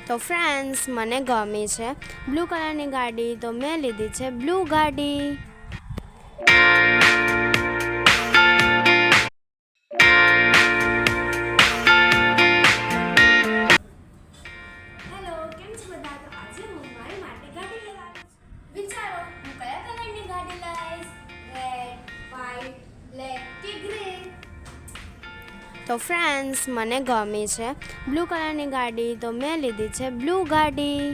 તો ફ્રેન્ડ્સ મને ગમી છે બ્લુ કલરની ગાડી, તો મેં લીધી છે બ્લુ ગાડી. હેલો, કેમ છો બધા? તો આજે હું મારી માટે ગાડી લેવા આવી છું. વિચારો હું કયા કલરની ગાડી લાવીશ? રેડ, વ્હાઈટ, બ્લેક કે ગ્રે? તો ફ્રેન્ડ્સ મને ગમી છે બ્લુ કલરની ગાડી, તો મેં લીધી છે બ્લુ ગાડી.